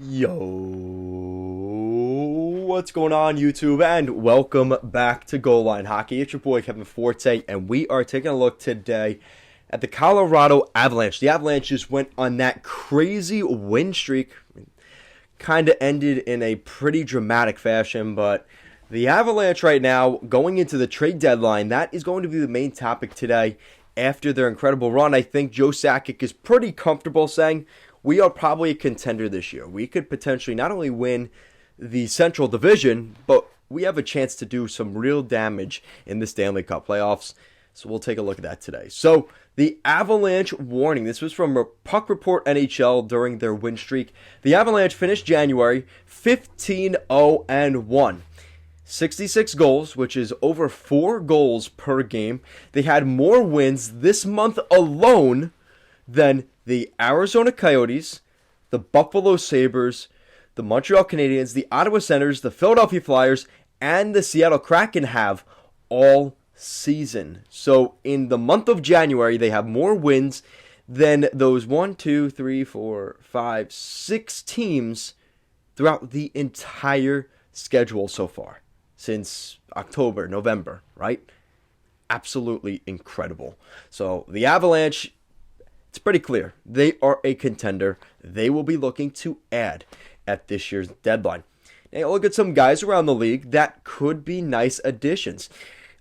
Yo, what's going on, YouTube? And welcome back to Goal Line Hockey. It's your boy Kevin Forte, and we are taking a look today at the Colorado Avalanche. The Avalanche just went on that crazy win streak. Kind of ended in a pretty dramatic fashion, but the Avalanche right now, going into the trade deadline, that is going to be the main topic today. After their incredible run, I think Joe Sakic is pretty comfortable saying we are probably a contender this year. We could potentially not only win the Central Division, but we have a chance to do some real damage in the Stanley Cup playoffs. So we'll take a look at that today. So the Avalanche warning. This was from Puck Report NHL during their win streak. The Avalanche finished January 15-0-1. 66 goals, which is over 4 goals per game. They had more wins this month alone than the Arizona Coyotes, the Buffalo Sabres, the Montreal Canadiens, the Ottawa Senators, the Philadelphia Flyers, and the Seattle Kraken have all season. So in the month of January, they have more wins than those 6 teams throughout the entire schedule so far. Since October, November, right? Absolutely incredible. So the Avalanche, it's pretty clear. They are a contender. They will be looking to add at this year's deadline. Now look at some guys around the league that could be nice additions.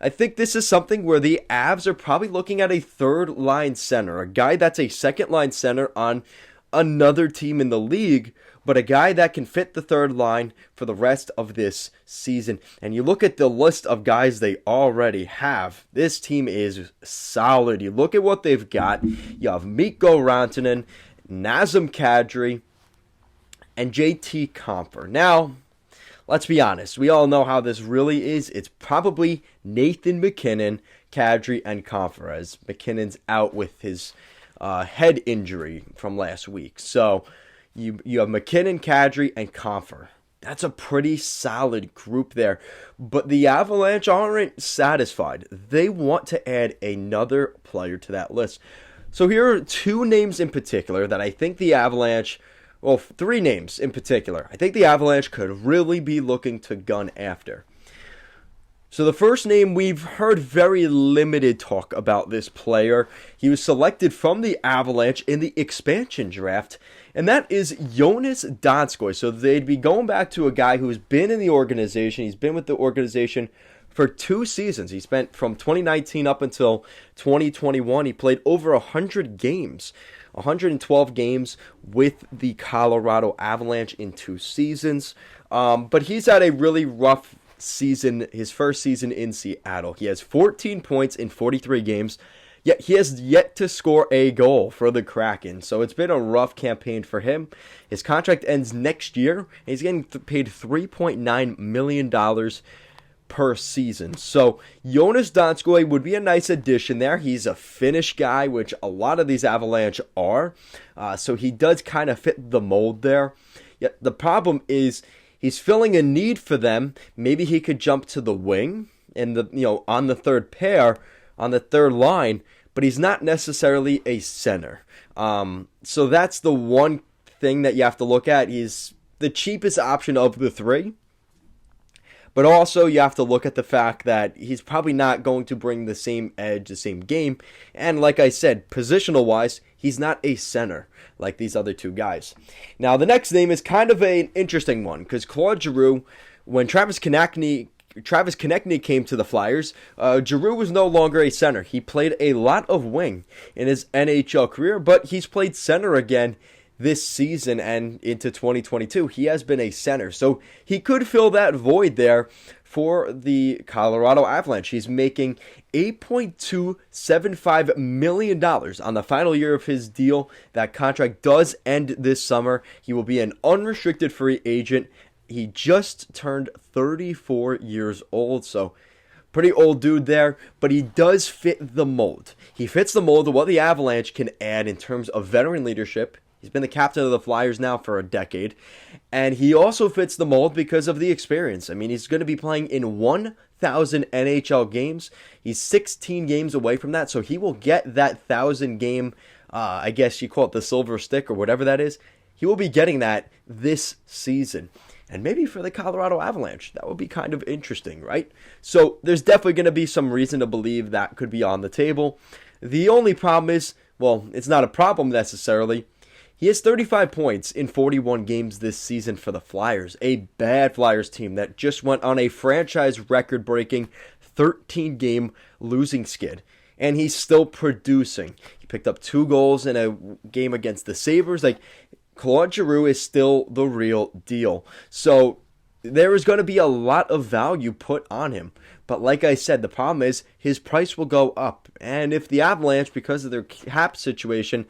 I think this is something where the Avs are probably looking at a third-line center, a guy that's a second-line center on another team in the league, but a guy that can fit the third line for the rest of this season. And you look at the list of guys they already have. This team is solid. You look at what they've got. You have Mikko Rantanen, Nazem Kadri, and JT Compher. Now, let's be honest. We all know how this really is. It's probably Nathan MacKinnon, Kadri, and Compher, as McKinnon's out with his head injury from last week. So you have McKinnon, Kadri, and Compher. That's a pretty solid group there. But the Avalanche aren't satisfied. They want to add another player to that list. So here are 2 names in particular that I think the Avalanche, well, 3 names in particular, I think the Avalanche could really be looking to gun after. So the first name, we've heard very limited talk about this player. He was selected from the Avalanche in the expansion draft, and that is Joonas Donskoi. So they'd be going back to a guy who's been in the organization. He's been with the organization for 2 seasons. He spent from 2019 up until 2021. He played over 100 games. 112 games with the Colorado Avalanche in 2 seasons. But he's had a really rough season, his first season in Seattle. He has 14 points in 43 games, yet he has yet to score a goal for the Kraken. So it's been a rough campaign for him. His contract ends next year. He's getting paid $3.9 million per season. So Joonas Donskoi would be a nice addition there. He's a Finnish guy, which a lot of these Avalanche are. So he does kind of fit the mold there. Yet the problem is he's filling a need for them. Maybe he could jump to the wing and on the third pair, on the third line, but he's not necessarily a center. So that's the one thing that you have to look at. He's the cheapest option of the 3. But also you have to look at the fact that he's probably not going to bring the same edge, the same game. And like I said, positional-wise, he's not a center like these other 2 guys. Now, the next name is kind of an interesting one because Claude Giroux, when Travis Konecny came to the Flyers, Giroux was no longer a center. He played a lot of wing in his NHL career, but he's played center again this season and into 2022. He has been a center, so he could fill that void there for the Colorado Avalanche. He's making $8.275 million on the final year of his deal. That contract does end this summer. He will be an unrestricted free agent. He just turned 34 years old, so pretty old dude there, but he does fit the mold. He fits the mold of what the Avalanche can add in terms of veteran leadership. He's been the captain of the Flyers now for a decade. And he also fits the mold because of the experience. I mean, he's going to be playing in 1,000 NHL games. He's 16 games away from that, so he will get that 1,000 game, I guess you call it the silver stick or whatever that is. he will be getting that this season. And maybe for the Colorado Avalanche, that would be kind of interesting, right? So there's definitely going to be some reason to believe that could be on the table. The only problem is, well, it's not a problem necessarily. He has 35 points in 41 games this season for the Flyers, a bad Flyers team that just went on a franchise record-breaking 13-game losing skid. And he's still producing. He picked up 2 goals in a game against the Sabres. Like, Claude Giroux is still the real deal. So there is going to be a lot of value put on him. But like I said, the problem is his price will go up. And if the Avalanche, because of their cap situation,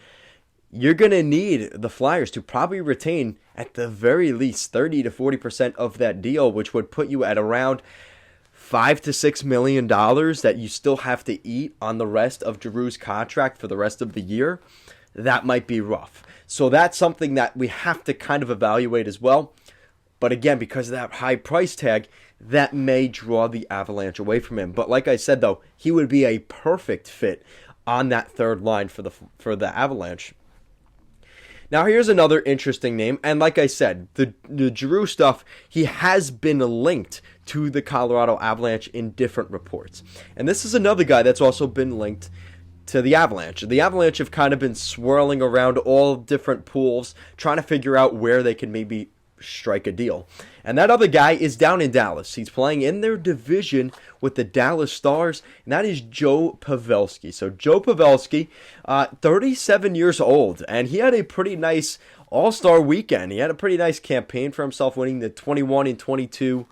you're going to need the Flyers to probably retain at the very least 30 to 40% of that deal, which would put you at around $5 to $6 million that you still have to eat on the rest of Giroux's contract for the rest of the year. That might be rough. So that's something that we have to kind of evaluate as well. But again, because of that high price tag, that may draw the Avalanche away from him. But like I said, though, he would be a perfect fit on that third line for the Avalanche. Now, here's another interesting name. And like I said, the Giroux stuff, he has been linked to the Colorado Avalanche in different reports. And this is another guy that's also been linked to the Avalanche. The Avalanche have kind of been swirling around all different pools, trying to figure out where they can maybe strike a deal. And that other guy is down in Dallas. He's playing in their division with the Dallas Stars, and that is Joe Pavelski. So Joe Pavelski, 37 years old, and he had a pretty nice All-Star weekend. He had a pretty nice campaign for himself, winning the 21 and 22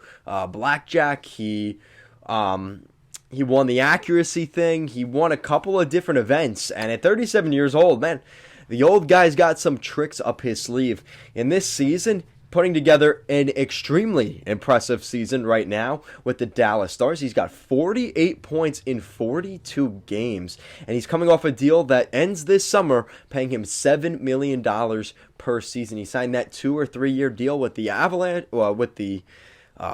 blackjack. He won the accuracy thing. He won a couple of different events. And at 37 years old, man, the old guy's got some tricks up his sleeve. In this season, putting together an extremely impressive season right now with the Dallas Stars. He's got 48 points in 42 games. And he's coming off a deal that ends this summer, paying him $7 million per season. He signed that 2 or 3 year deal with the Avalanche, with the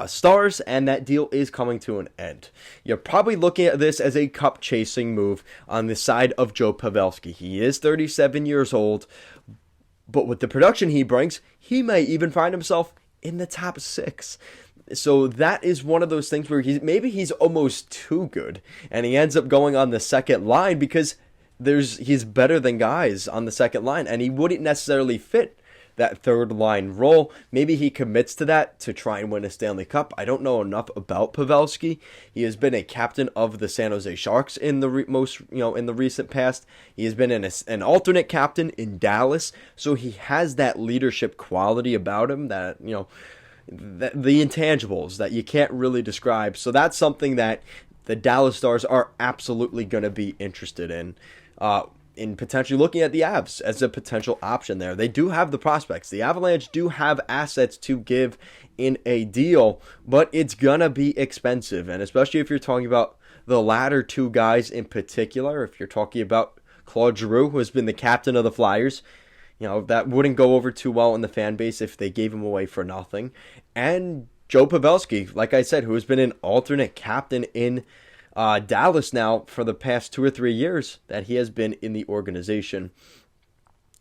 Stars, and that deal is coming to an end. You're probably looking at this as a cup-chasing move on the side of Joe Pavelski. He is 37 years old, but with the production he brings, he may even find himself in the top 6. So that is one of those things where he's almost too good, and he ends up going on the second line because he's better than guys on the second line, and he wouldn't necessarily fit that third line role. Maybe he commits to that to try and win a Stanley Cup. I don't know enough about Pavelski. He has been a captain of the San Jose Sharks in the in the recent past. He has been an alternate captain in Dallas, so he has that leadership quality about him that the intangibles that you can't really describe. So that's something that the Dallas Stars are absolutely going to be interested in potentially looking at the Avs as a potential option there. They do have the prospects. The Avalanche do have assets to give in a deal, but it's going to be expensive. And especially if you're talking about the latter two guys in particular, if you're talking about Claude Giroux, who has been the captain of the Flyers, that wouldn't go over too well in the fan base if they gave him away for nothing. And Joe Pavelski, like I said, who has been an alternate captain in Dallas now for the past 2 or 3 years that he has been in the organization.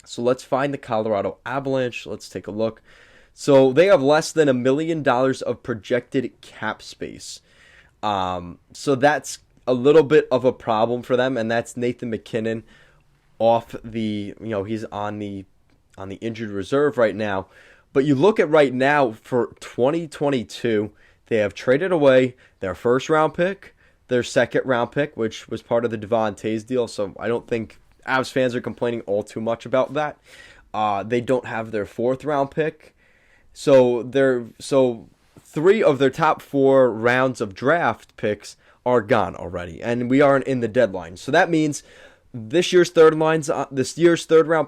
So let's find the Colorado Avalanche. Let's take a look. So they have less than $1 million of projected cap space. So that's a little bit of a problem for them, and that's Nathan MacKinnon off the, he's on the injured reserve right now. But you look at right now for 2022, they have traded away their first round pick, their second round pick, which was part of the Devon Toews deal. So I don't think Avs fans are complaining all too much about that. They don't have their fourth round pick. So 3 of their top 4 rounds of draft picks are gone already, and we aren't in the deadline. So that means this year's third round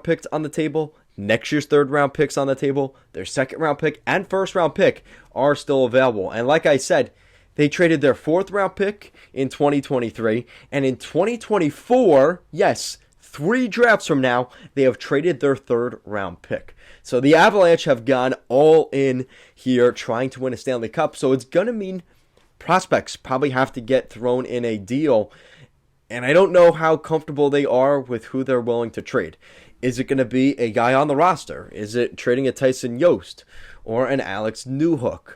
picks on the table, next year's third round picks on the table, their second round pick and first round pick are still available. And like I said, they traded their 4th round pick in 2023, and in 2024, yes, 3 drafts from now, they have traded their 3rd round pick. So the Avalanche have gone all in here trying to win a Stanley Cup. So it's going to mean prospects probably have to get thrown in a deal, and I don't know how comfortable they are with who they're willing to trade. Is it going to be a guy on the roster? Is it trading a Tyson Yost or an Alex Newhook?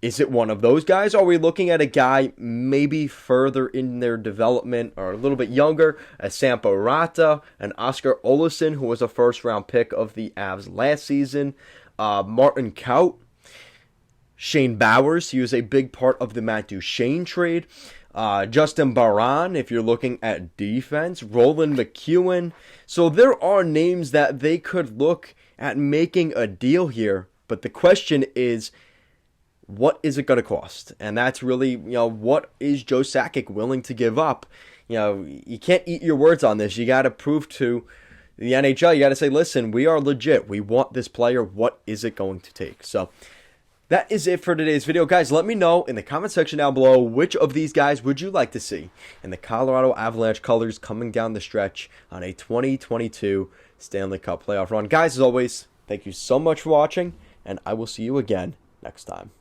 Is it one of those guys? Are we looking at a guy maybe further in their development or a little bit younger, a Sampo Rata, an Oscar Olesen, who was a first-round pick of the Avs last season, Martin Kaut, Shane Bowers, he was a big part of the Matt Duchene trade, Justin Barron, if you're looking at defense, Roland McEwen. So there are names that they could look at making a deal here, but the question is, what is it going to cost? And that's really, what is Joe Sakic willing to give up? You can't eat your words on this. You got to prove to the NHL, you got to say, listen, we are legit. We want this player. What is it going to take? So that is it for today's video. Guys, let me know in the comment section down below, which of these guys would you like to see in the Colorado Avalanche colors coming down the stretch on a 2022 Stanley Cup playoff run. Guys, as always, thank you so much for watching, and I will see you again next time.